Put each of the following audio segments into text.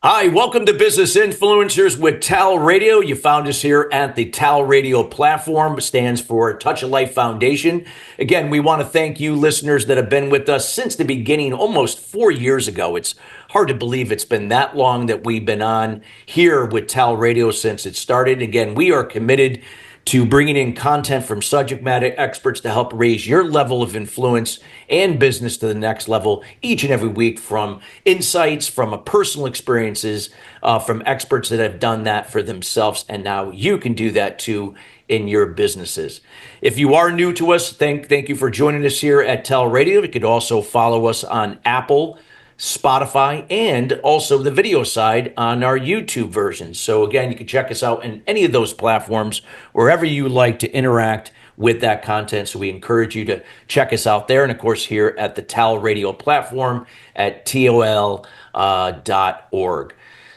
Hi, welcome to Business Influencers with TALRadio. You found us here at the TALRadio platform. It stands for Touch of Life Foundation. Again, we want to thank you listeners that have been with us since the beginning, almost 4 years ago. It's hard to believe it's been that long that we've been on here with TALRadio since it started. Again, we are committed to bringing in content from subject matter experts to help raise your level of influence and business to the next level each and every week, from insights, from personal experiences, from experts that have done that for themselves. And now you can do that too in your businesses. If you are new to us, thank you for joining us here at TALRadio. You could also follow us on Apple, Spotify, and also the video side on our YouTube version. So again, you can check us out in any of those platforms, wherever you like to interact with that content. So we encourage you to check us out there. And of course, here at the TALRadio platform at TOL.org.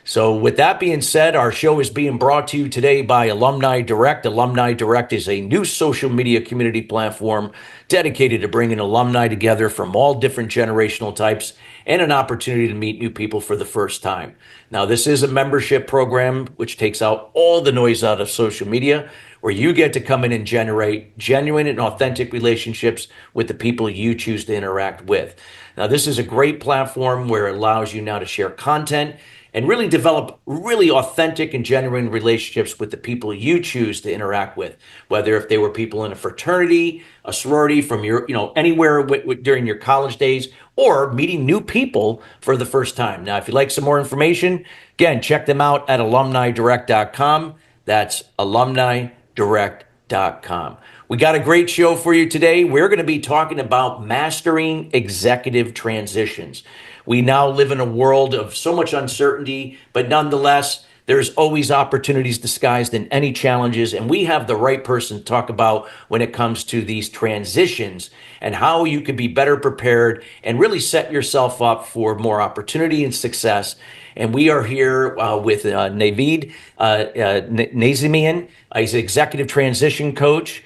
So with that being said, our show is being brought to you today by Alumni Direct. Alumni Direct is a new social media community platform dedicated to bringing alumni together from all different generational types and an opportunity to meet new people for the first time. Now, this is a membership program which takes out all the noise out of social media, where you get to come in and generate genuine and authentic relationships with the people you choose to interact with. Now, this is a great platform where it allows you now to share content and really develop really authentic and genuine relationships with the people you choose to interact with, whether if they were people in a fraternity, a sorority, from your, anywhere during your college days, or meeting new people for the first time. Now, if you'd like some more information, again, check them out at alumnidirect.com. That's alumnidirect.com. We got a great show for you today. We're going to be talking about mastering executive transitions. We now live in a world of so much uncertainty, but nonetheless, there's always opportunities disguised in any challenges, and we have the right person to talk about when it comes to these transitions and how you can be better prepared and really set yourself up for more opportunity and success. And we are here with Navid Nazemian. He's an executive transition coach.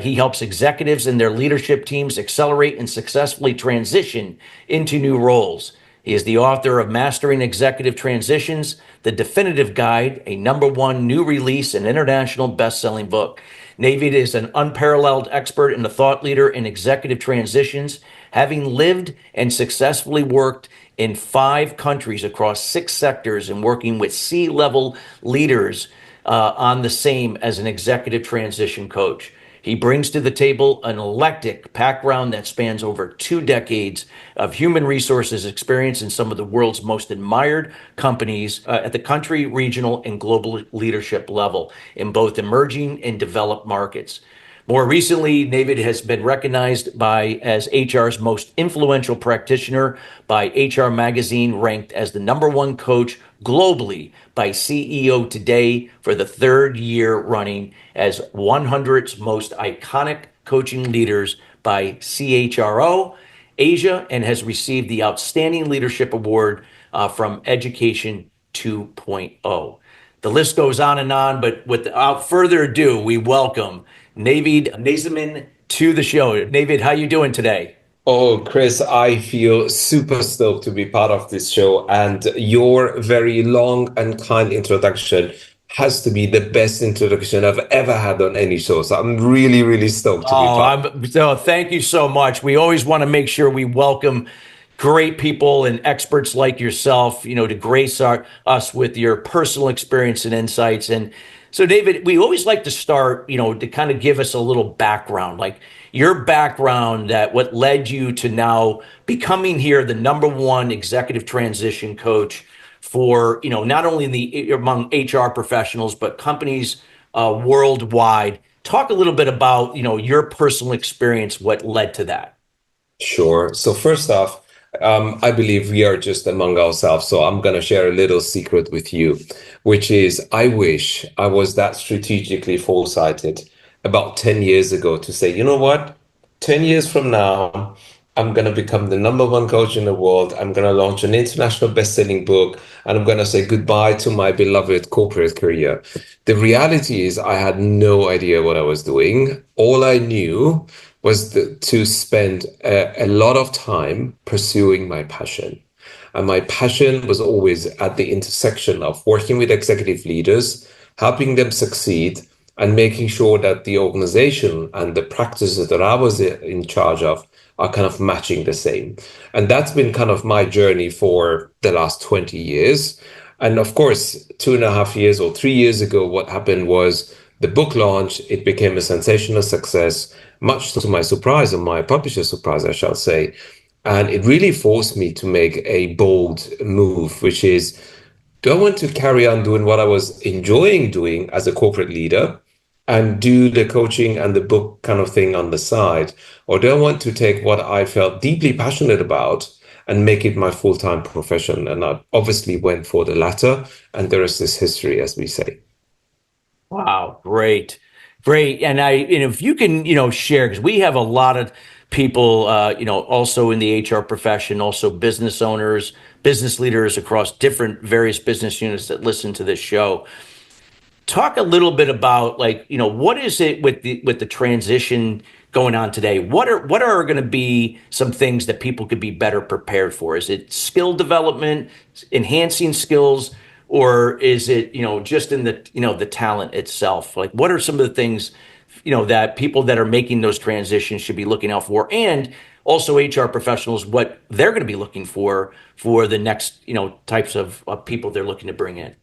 He helps executives and their leadership teams accelerate and successfully transition into new roles. He is the author of Mastering Executive Transitions, The Definitive Guide, a #1 new release and international best-selling book. Navid is an unparalleled expert and a thought leader in executive transitions, having lived and successfully worked in 5 countries across 6 sectors and working with C-level leaders on the same as an executive transition coach. He brings to the table an eclectic background that spans over 2 decades of human resources experience in some of the world's most admired companies at the country, regional, and global leadership level in both emerging and developed markets. More recently, Navid has been recognized as HR's most influential practitioner by HR Magazine, ranked as the #1 coach globally by CEO Today for the 3rd year running, as 100's most iconic coaching leaders by CHRO Asia, and has received the Outstanding Leadership Award from Education 2.0. The list goes on and on, but without further ado, we welcome Navid Nazemian to the show. Navid, how you doing today? Oh, Chris, I feel super stoked to be part of this show, and your very long and kind introduction has to be the best introduction I've ever had on any show. So I'm really, really stoked to be part. So thank you so much. We always want to make sure we welcome great people and experts like yourself, to grace us with your personal experience and insights. And so, David, we always like to start, to kind of give us a little background, like your background, that what led you to now becoming here the #1 executive transition coach for, not only among HR professionals, but companies worldwide. Talk a little bit about, your personal experience, what led to that. Sure. So first off, I believe we are just among ourselves. So I'm going to share a little secret with you, which is I wish I was that strategically foresighted about 10 years ago to say, you know what, 10 years from now, I'm going to become the #1 coach in the world. I'm going to launch an international best-selling book, and I'm going to say goodbye to my beloved corporate career. The reality is I had no idea what I was doing. All I knew was to spend a lot of time pursuing my passion. And my passion was always at the intersection of working with executive leaders, helping them succeed, and making sure that the organization and the practices that I was in charge of are kind of matching the same. And that's been kind of my journey for the last 20 years. And of course, 2.5 years or 3 years ago, what happened was the book launched, it became a sensational success, much to my surprise and my publisher's surprise, I shall say. And it really forced me to make a bold move, which is, do I want to carry on doing what I was enjoying doing as a corporate leader and do the coaching and the book kind of thing on the side? Or do I want to take what I felt deeply passionate about and make it my full-time profession? And I obviously went for the latter, and the rest is history, as we say. Wow, great, great. And if you can, share, because we have a lot of people, also in the HR profession, also business owners, business leaders across different various business units that listen to this show. Talk a little bit about, what is it with the transition going on today? What are going to be some things that people could be better prepared for? Is it skill development, enhancing skills, or is it just in the talent itself? Like, what are some of the things that people that are making those transitions should be looking out for, and also HR professionals, what they're going to be looking for the next types of people they're looking to bring in?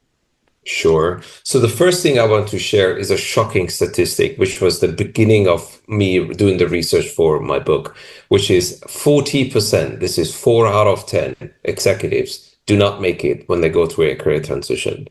Sure. So the first thing I want to share is a shocking statistic, which was the beginning of me doing the research for my book, which is 40%. This is 4 out of 10 executives do not make it when they go through a career transition.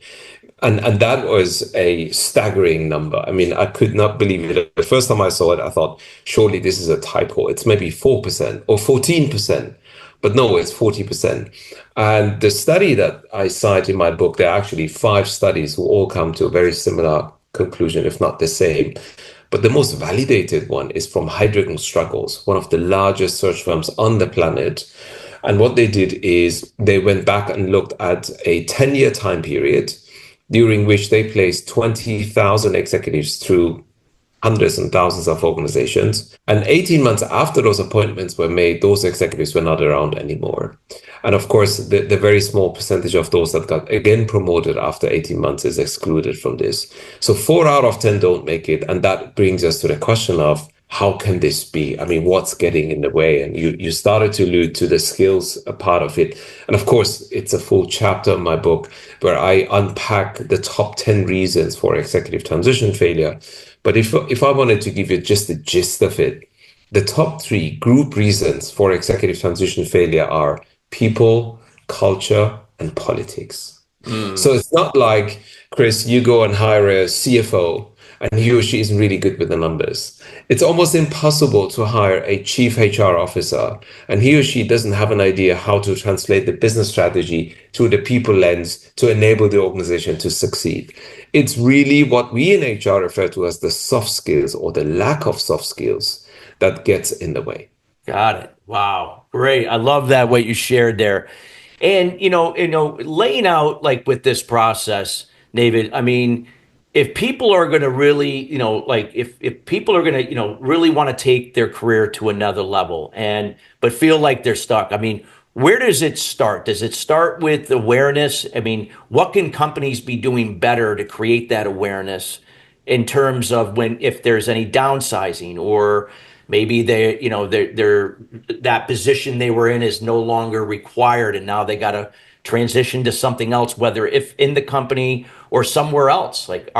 And that was a staggering number. I mean, I could not believe it. The first time I saw it, I thought, surely this is a typo. It's maybe 4% or 14%. But no, it's 40%. And the study that I cite in my book, there are actually 5 studies who all come to a very similar conclusion, if not the same. But the most validated one is from Heidrick & Struggles, one of the largest search firms on the planet. And what they did is they went back and looked at a 10-year time period during which they placed 20,000 executives through hundreds and thousands of organizations. And 18 months after those appointments were made, those executives were not around anymore. And of course, the very small percentage of those that got again promoted after 18 months is excluded from this. So 4 out of 10 don't make it. And that brings us to the question of, how can this be? I mean, what's getting in the way? And you started to allude to the skills a part of it. And of course, it's a full chapter in my book where I unpack the top 10 reasons for executive transition failure. But if I wanted to give you just the gist of it, the top 3 group reasons for executive transition failure are people, culture, and politics. So it's not like, Chris, you go and hire a CFO and he or she isn't really good with the numbers. It's almost impossible to hire a chief HR officer and he or she doesn't have an idea how to translate the business strategy through the people lens to enable the organization to succeed. It's really what we in HR refer to as the soft skills or the lack of soft skills that gets in the way. Got it. Wow. Great. I love that, what you shared there. And, laying out, like, with this process, David, I mean, if people are going to really, if people are going to, really want to take their career to another level but feel like they're stuck, I mean, where does it start? Does it start with awareness? I mean, what can companies be doing better to create that awareness in terms of if there's any downsizing, or maybe they're that position they were in is no longer required and now they got to transition to something else, whether if in the company or somewhere else? Like,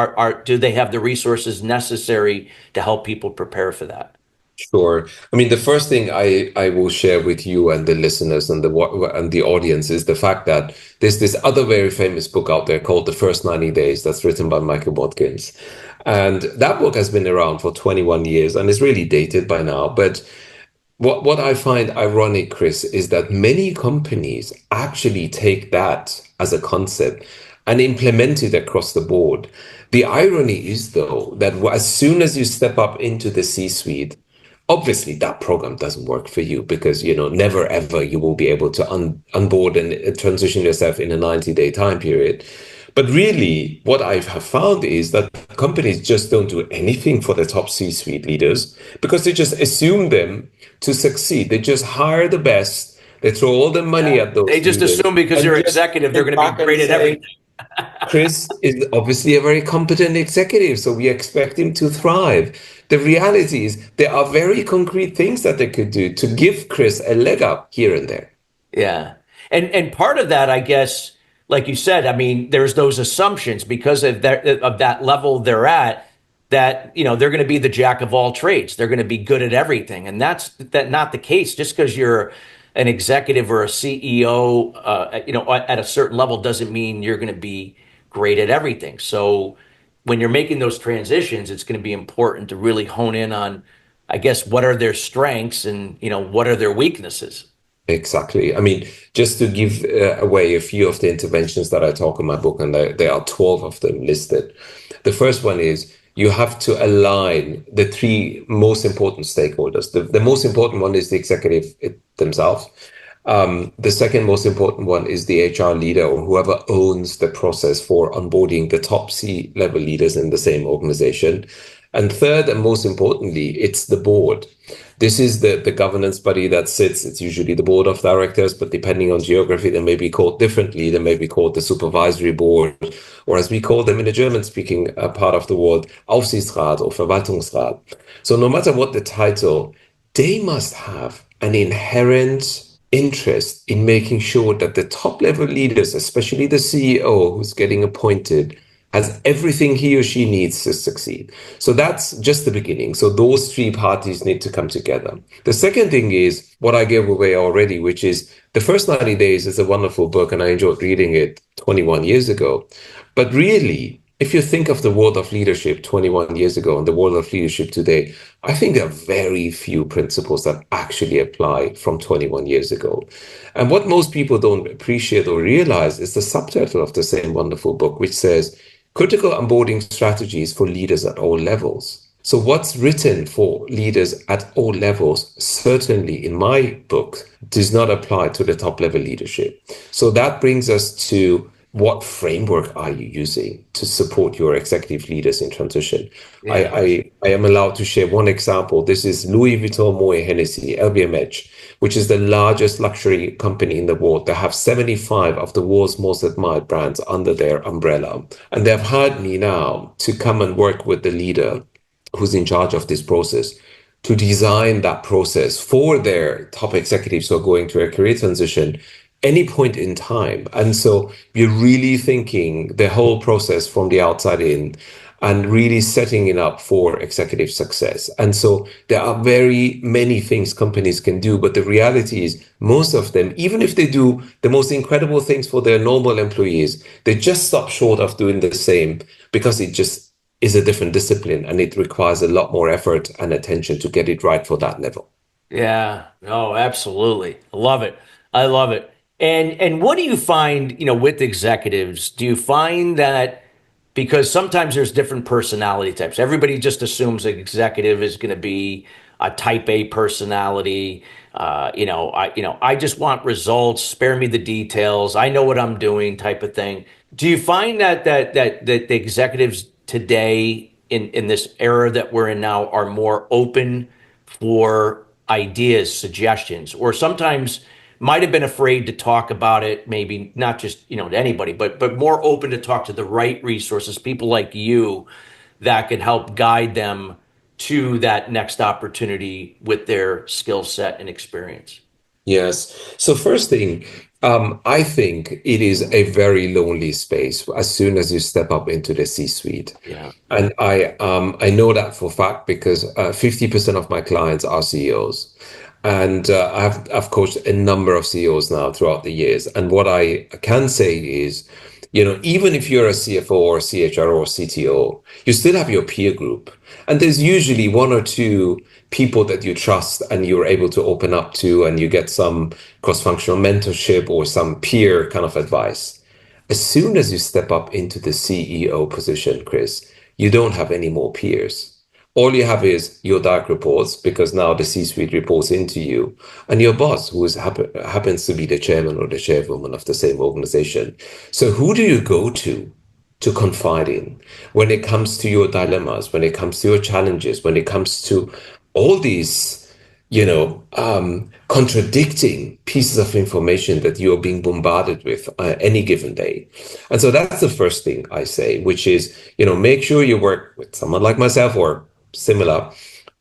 do they have the resources necessary to help people prepare for that? Sure. I mean, the first thing I will share with you and the listeners and the audience is the fact that there's this other very famous book out there called The First 90 Days that's written by Michael Watkins. And that book has been around for 21 years and is really dated by now. But what I find ironic, Chris, is that many companies actually take that as a concept and implement it across the board. The irony is, though, that as soon as you step up into the C-suite, obviously that program doesn't work for you because, never ever you will be able to onboard and transition yourself in a 90-day time period. But really, what I have found is that companies just don't do anything for the top C-suite leaders because they just assume them to succeed. They just hire the best. They throw all the money at They those just leaders assume because and they're just executive, they're sit going to be back and great at say, everything. Chris is obviously a very competent executive, so we expect him to thrive. The reality is there are very concrete things that they could do to give Chris a leg up here and there. Yeah. And part of that, I guess, like you said, I mean, there's those assumptions because of that level they're at that, they're going to be the jack of all trades. They're going to be good at everything. And that's not the case. Just because you're an executive or a CEO, at a certain level doesn't mean you're going to be great at everything. So when you're making those transitions, it's going to be important to really hone in on, I guess, what are their strengths and, what are their weaknesses. Exactly. I mean, just to give away a few of the interventions that I talk in my book, and there are 12 of them listed. The first one is you have to align the three most important stakeholders. The most important one is the executive themselves. The second most important one is the HR leader or whoever owns the process for onboarding the top C-level leaders in the same organization. And third, and most importantly, it's the board. This is the governance body that sits. It's usually the board of directors, but depending on geography, they may be called differently. They may be called the supervisory board, or as we call them in the German-speaking part of the world, Aufsichtsrat or Verwaltungsrat. So no matter what the title, they must have an inherent interest in making sure that the top level leaders, especially the CEO who's getting appointed, has everything he or she needs to succeed. So that's just the beginning. So those three parties need to come together. The second thing is what I gave away already, which is The First 90 Days is a wonderful book, and I enjoyed reading it 21 years ago. But really, if you think of the world of leadership 21 years ago and the world of leadership today, I think there are very few principles that actually apply from 21 years ago. And what most people don't appreciate or realize is the subtitle of the same wonderful book, which says, Critical Onboarding Strategies for Leaders at All Levels. So what's written for leaders at all levels, certainly in my book, does not apply to the top level leadership. So that brings us to what framework are you using to support your executive leaders in transition? Yeah. I am allowed to share one example. This is Louis Vuitton Moet Hennessy, LVMH, which is the largest luxury company in the world. They have 75 of the world's most admired brands under their umbrella. And they've hired me now to come and work with the leader who's in charge of this process to design that process for their top executives who are going through a career transition any point in time. And so you're really thinking the whole process from the outside in and really setting it up for executive success. And so there are very many things companies can do, but the reality is most of them, even if they do the most incredible things for their normal employees, they just stop short of doing the same because it just is a different discipline and it requires a lot more effort and attention to get it right for that level. Yeah. No, absolutely. I love it. I love it. And what do you find, with executives? Do you find that because sometimes there's different personality types. Everybody just assumes an executive is going to be a type A personality. I just want results, spare me the details. I know what I'm doing type of thing. Do you find that the executives today in this era that we're in now are more open for ideas, suggestions, or sometimes might have been afraid to talk about it, maybe not just, to anybody, but more open to talk to the right resources, people like you that could help guide them to that next opportunity with their skill set and experience? Yes. So first thing, I think it is a very lonely space as soon as you step up into the C-suite. Yeah. And I know that for a fact because 50% of my clients are CEOs. And I've coached a number of CEOs now throughout the years. And what I can say is, even if you're a CFO or CHRO or CTO, you still have your peer group. And there's usually one or two people that you trust and you're able to open up to, and you get some cross-functional mentorship or some peer kind of advice. As soon as you step up into the CEO position, Chris, you don't have any more peers. All you have is your direct reports, because now the C-suite reports into you, and your boss, who happens to be the chairman or the chairwoman of the same organization. So who do you go to to confide in, when it comes to your dilemmas, when it comes to your challenges, when it comes to all these, contradicting pieces of information that you're being bombarded with any given day. And so that's the first thing I say, which is, make sure you work with someone like myself or similar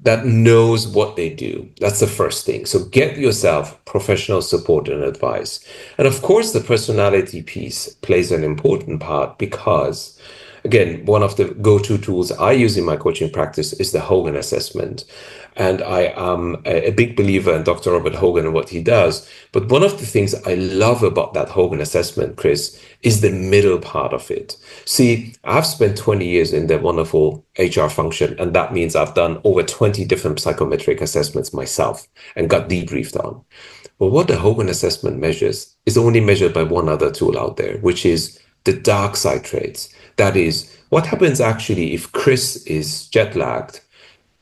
that knows what they do. That's the first thing. So get yourself professional support and advice. And of course, the personality piece plays an important part because, again, one of the go-to tools I use in my coaching practice is the Hogan assessment. And I am a big believer in Dr. Robert Hogan and what he does. But one of the things I love about that Hogan assessment, Chris, is the middle part of it. See, I've spent 20 years in the wonderful HR function, and that means I've done over 20 different psychometric assessments myself and got debriefed on. But what the Hogan assessment measures is only measured by one other tool out there, which is the dark side traits. That is, what happens actually if Chris is jet lagged,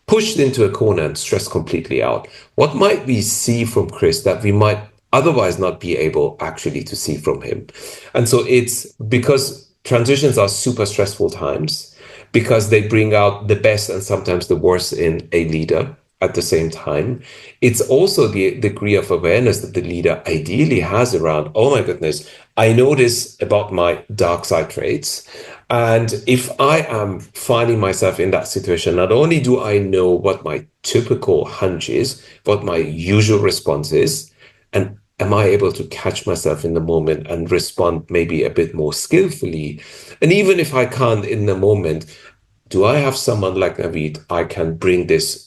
pushed into a corner and stressed completely out? What might we see from Chris that we might otherwise not be able actually to see from him? And so it's because transitions are super stressful times, because they bring out the best and sometimes the worst in a leader at the same time. It's also the degree of awareness that the leader ideally has around, oh my goodness, I know this about my dark side traits. And if I am finding myself in that situation, not only do I know what my typical hunch is, what my usual response is, and am I able to catch myself in the moment and respond maybe a bit more skillfully? And even if I can't in the moment, do I have someone like Navid I can bring this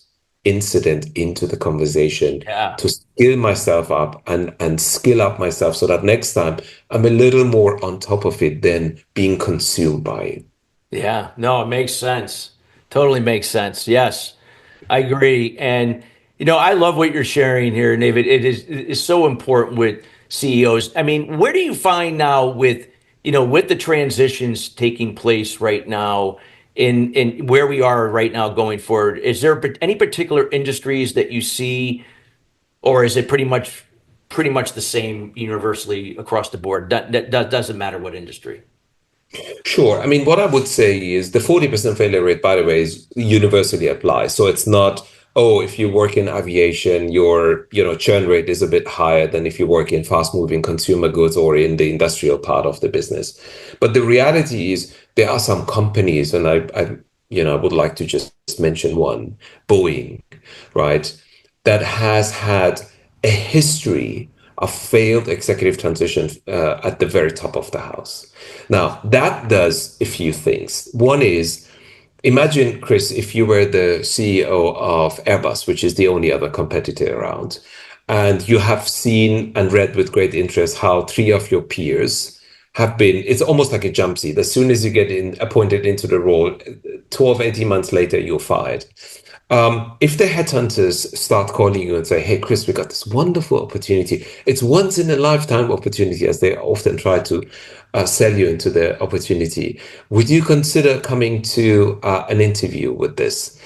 incident into the conversation Yeah. to skill myself up and skill up myself so that next time I'm a little more on top of it than being consumed by it. Yeah, no, it makes sense. Totally makes sense. Yes, I agree. And I love what you're sharing here, David. It is so important with CEOs. I mean, where do you find now with the transitions taking place right now in where we are right now going forward? Is there any particular industries that you see, or is it pretty much the same universally across the board? That doesn't matter what industry. Sure. I mean, what I would say is the 40% failure rate, by the way, is universally applies. So it's not, oh, if you work in aviation, your, churn rate is a bit higher than if you work in fast moving consumer goods or in the industrial part of the business. But the reality is there are some companies, and I would like to just mention one, Boeing, right, that has had a history of failed executive transition at the very top of the house. Now, that does a few things. One is, imagine, Chris, if you were the CEO of Airbus, which is the only other competitor around, and you have seen and read with great interest how three of your peers have been, it's almost like a jump seat. As soon as you get appointed into the role, 12, 18 months later, you're fired. If the headhunters start calling you and say, hey, Chris, we got this wonderful opportunity. It's once in a lifetime opportunity, as they often try to sell you into the opportunity. Would you consider coming to an interview with this?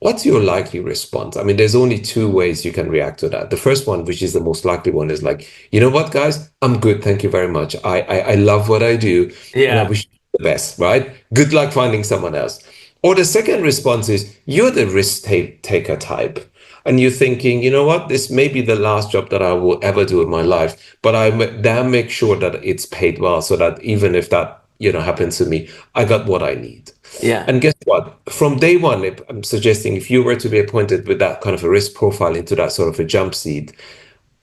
What's your likely response? I mean, there's only two ways you can react to that. The first one, which is the most likely one, is like, you know what, guys, I'm good. Thank you very much. I love what I do, and I Yeah. wish you the best, right? Good luck finding someone else. Or the second response is you're the taker type. And you're thinking, you know what, this may be the last job that I will ever do in my life, but I damn make sure that it's paid well so that even if that, happens to me, I got what I need. Yeah. And guess what? From day one, I'm suggesting if you were to be appointed with that kind of a risk profile into that sort of a jump seat,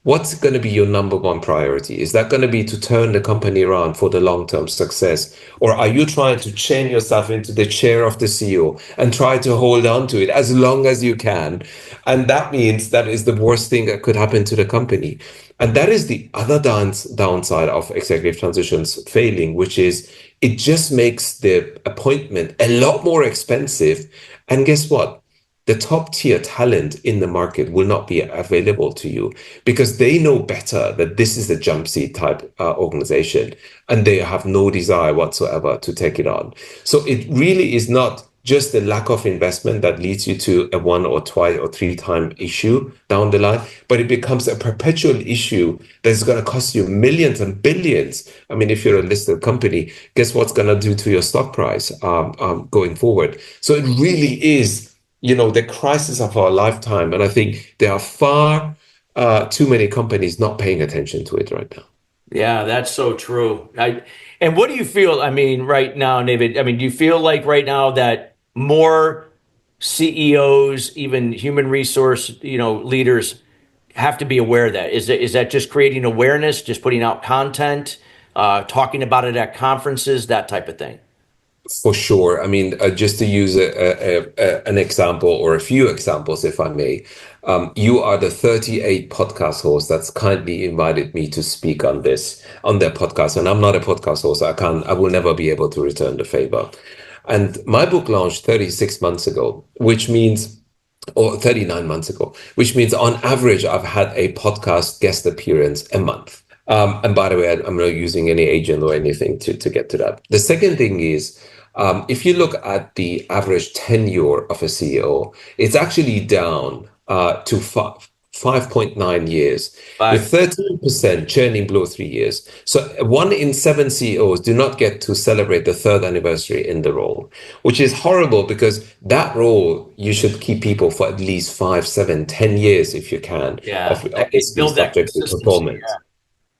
what's going to be your number one priority? Is that going to be to turn the company around for the long-term success? Or are you trying to chain yourself into the chair of the CEO and try to hold on to it as long as you can? And that means that is the worst thing that could happen to the company. And that is the other downside of executive transitions failing, which is it just makes the appointment a lot more expensive. And guess what? The top tier talent in the market will not be available to you because they know better that this is a jump seat type organization and they have no desire whatsoever to take it on. So it really is not just the lack of investment that leads you to a one or twice or three time issue down the line, but it becomes a perpetual issue that's going to cost you millions and billions. I mean, if you're a listed company, guess what's going to do to your stock price going forward? So it really is, the crisis of our lifetime. And I think there are far too many companies not paying attention to it right now. Yeah, that's so true. And what do you feel? I mean, right now, David, I mean, do you feel like right now that more CEOs, even human resource, leaders have to be aware of that? Is that just creating awareness, just putting out content, talking about it at conferences, that type of thing? For sure. I mean, just to use an example or a few examples, if I may, you are the 38 podcast host that's kindly invited me to speak on their podcast. And I'm not a podcast host. I will never be able to return the favor. And my book launched 36 months ago, or 39 months ago, which means on average, I've had a podcast guest appearance a month. And by the way, I'm not using any agent or anything to get to that. The second thing is, if you look at the average tenure of a CEO, it's actually down to 5.9 years, with 13% churning below 3 years. So 1 in 7 CEOs do not get to celebrate the third anniversary in the role, which is horrible because that role, you should keep people for at least 5, 7, 10 years if you can, Yeah, obviously build that subject to consistency. performance.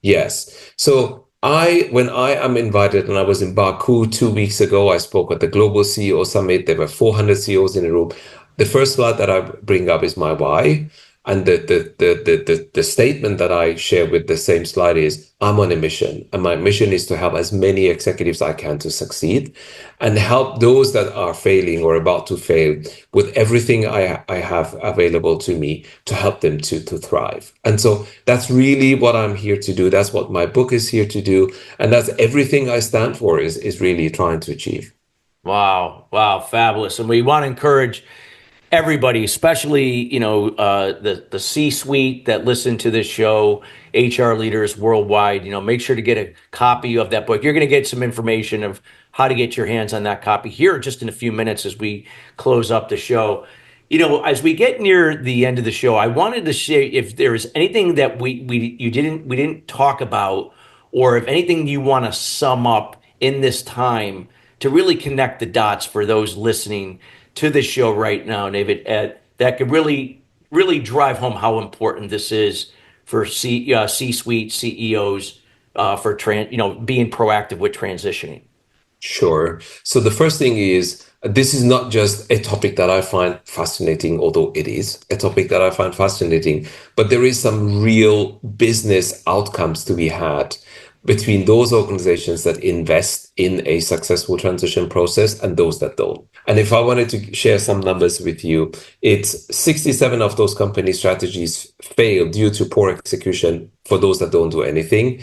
Yes. So when I am invited, and I was in Baku 2 weeks ago, I spoke at the Global CEO Summit. There were 400 CEOs in the room. The first slide that I bring up is my why. And the statement that I share with the same slide is, I'm on a mission, and my mission is to help as many executives I can to succeed and help those that are failing or about to fail with everything I have available to me to help them to thrive. And so that's really what I'm here to do. That's what my book is here to do. And that's everything I stand for is really trying to achieve. Wow, fabulous. And we want to encourage everybody, especially the C-suite that listen to this show, HR leaders worldwide. Make sure to get a copy of that book. You're going to get some information of how to get your hands on that copy here just in a few minutes as we close up the show. As we get near the end of the show, I wanted to share if there is anything that we didn't talk about, or if anything you want to sum up in this time to really connect the dots for those listening to the show right now, David, that could really, really drive home how important this is for C-suite CEOs for being proactive with transitioning. Sure. So the first thing is, this is not just a topic that I find fascinating, although it is a topic that I find fascinating, but there is some real business outcomes to be had between those organizations that invest in a successful transition process and those that don't. And if I wanted to share some numbers with you, it's 67 of those company strategies fail due to poor execution for those that don't do anything.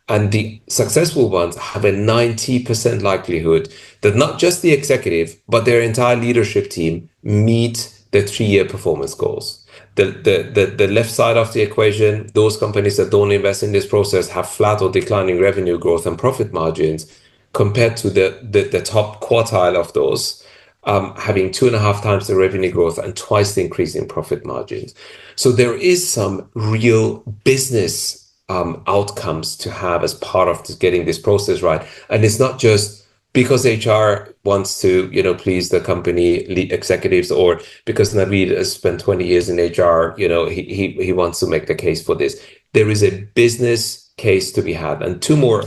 And the successful ones have a 90% likelihood that not just the executive, but their entire leadership team meet the 3-year performance goals. The left side of the equation, those companies that don't invest in this process have flat or declining revenue growth and profit margins, compared to the top quartile of those, having 2.5 times the revenue growth and twice the increase in profit margins. So there is some real business outcomes to have as part of getting this process right. And it's not just because HR wants to, please the company executives, or because Navid has spent 20 years in HR, he wants to make the case for this. There is a business case to be had. And two more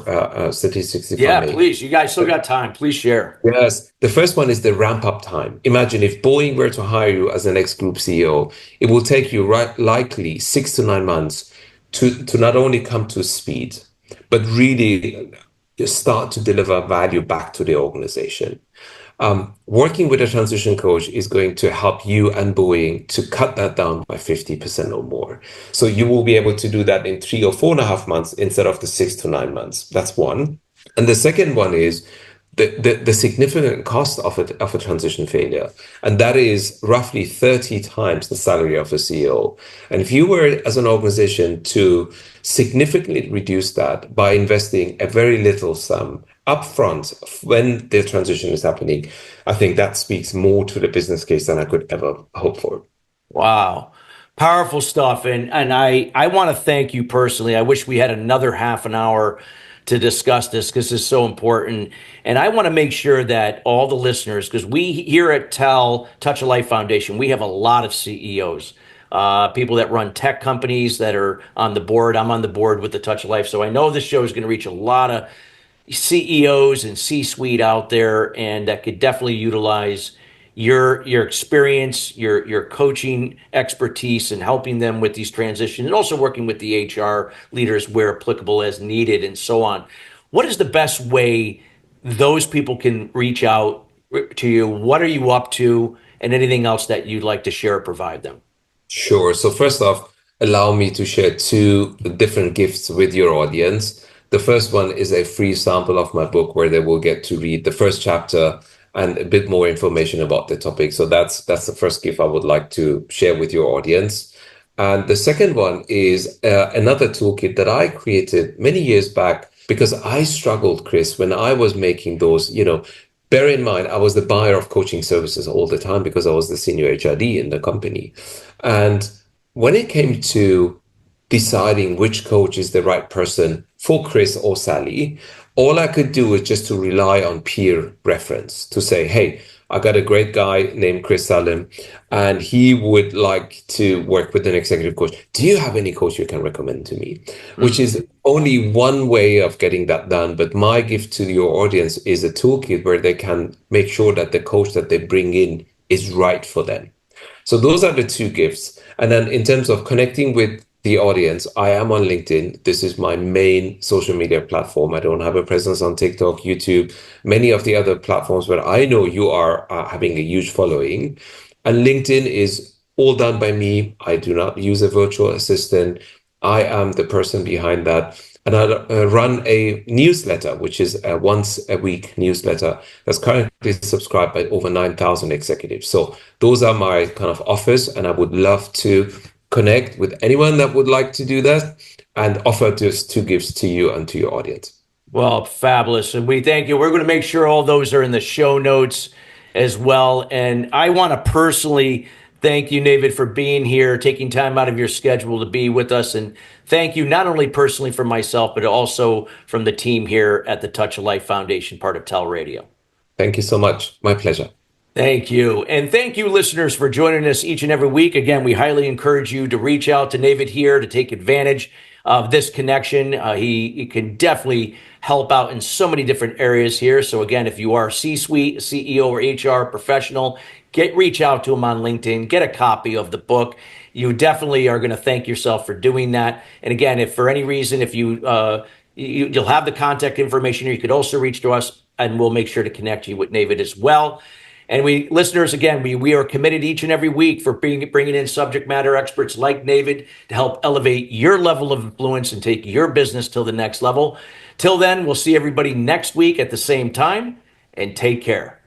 statistics, if I may. Please. You guys still got time. Please share. Yes. The first one is the ramp up time. Imagine if Boeing were to hire you as an ex-group CEO, it will take you likely 6 to 9 months to not only come to speed, but really start to deliver value back to the organization. Working with a transition coach is going to help you and Boeing to cut that down by 50% or more. So you will be able to do that in 3 or 4.5 months instead of the 6 to 9 months. That's one. And the second one is the significant cost of a transition failure. And that is roughly 30 times the salary of a CEO. And if you were, as an organization, to significantly reduce that by investing a very little sum upfront when the transition is happening, I think that speaks more to the business case than I could ever hope for. Wow. Powerful stuff. And I want to thank you personally. I wish we had another half an hour to discuss this because it's so important. And I want to make sure that all the listeners, because we here at Touch of Life Foundation, we have a lot of CEOs, people that run tech companies that are on the board. I'm on the board with the Touch of Life. So I know this show is going to reach a lot of CEOs and C-suite out there, and that could definitely utilize your experience, your coaching expertise, and helping them with these transitions, and also working with the HR leaders where applicable as needed, and so on. What is the best way those people can reach out to you? What are you up to, and anything else that you'd like to share or provide them? Sure. So first off, allow me to share two different gifts with your audience. The first one is a free sample of my book where they will get to read the first chapter and a bit more information about the topic. So that's the first gift I would like to share with your audience. And the second one is another toolkit that I created many years back because I struggled, Chris, when I was making those, bear in mind, I was the buyer of coaching services all the time because I was the senior HRD in the company. And when it came to deciding which coach is the right person for Chris or Sally, all I could do was just to rely on peer reference to say, hey, I got a great guy named Chris Salem, and he would like to work with an executive coach. Do you have any coach you can recommend to me? Which is only one way of getting that done. But my gift to your audience is a toolkit where they can make sure that the coach that they bring in is right for them. So those are the two gifts. And then in terms of connecting with the audience, I am on LinkedIn. This is my main social media platform. I don't have a presence on TikTok, YouTube, many of the other platforms where I know you are having a huge following. And LinkedIn is all done by me. I do not use a virtual assistant. I am the person behind that. And I run a newsletter, which is a once a week newsletter that's currently subscribed by over 9,000 executives. So those are my kind of offers, and I would love to connect with anyone that would like to do that and offer just two gifts to you and to your audience. Well, fabulous. And we thank you. We're going to make sure all those are in the show notes as well. And I want to personally thank you, Navid, for being here, taking time out of your schedule to be with us. And thank you not only personally for myself, but also from the team here at the Touch of Life Foundation, part of TALRadio. Thank you so much. My pleasure. Thank you. And thank you, listeners, for joining us each and every week. Again, we highly encourage you to reach out to Navid here to take advantage of this connection. He can definitely help out in so many different areas here. So again, if you are C-suite, CEO, or HR professional, reach out to him on LinkedIn, get a copy of the book. You definitely are going to thank yourself for doing that. And again, if for any reason, if you'll have the contact information here, you could also reach to us and we'll make sure to connect you with Navid as well. And we listeners, again, we are committed each and every week for bringing in subject matter experts like Navid to help elevate your level of influence and take your business to the next level. Till then, we'll see everybody next week at the same time, and take care.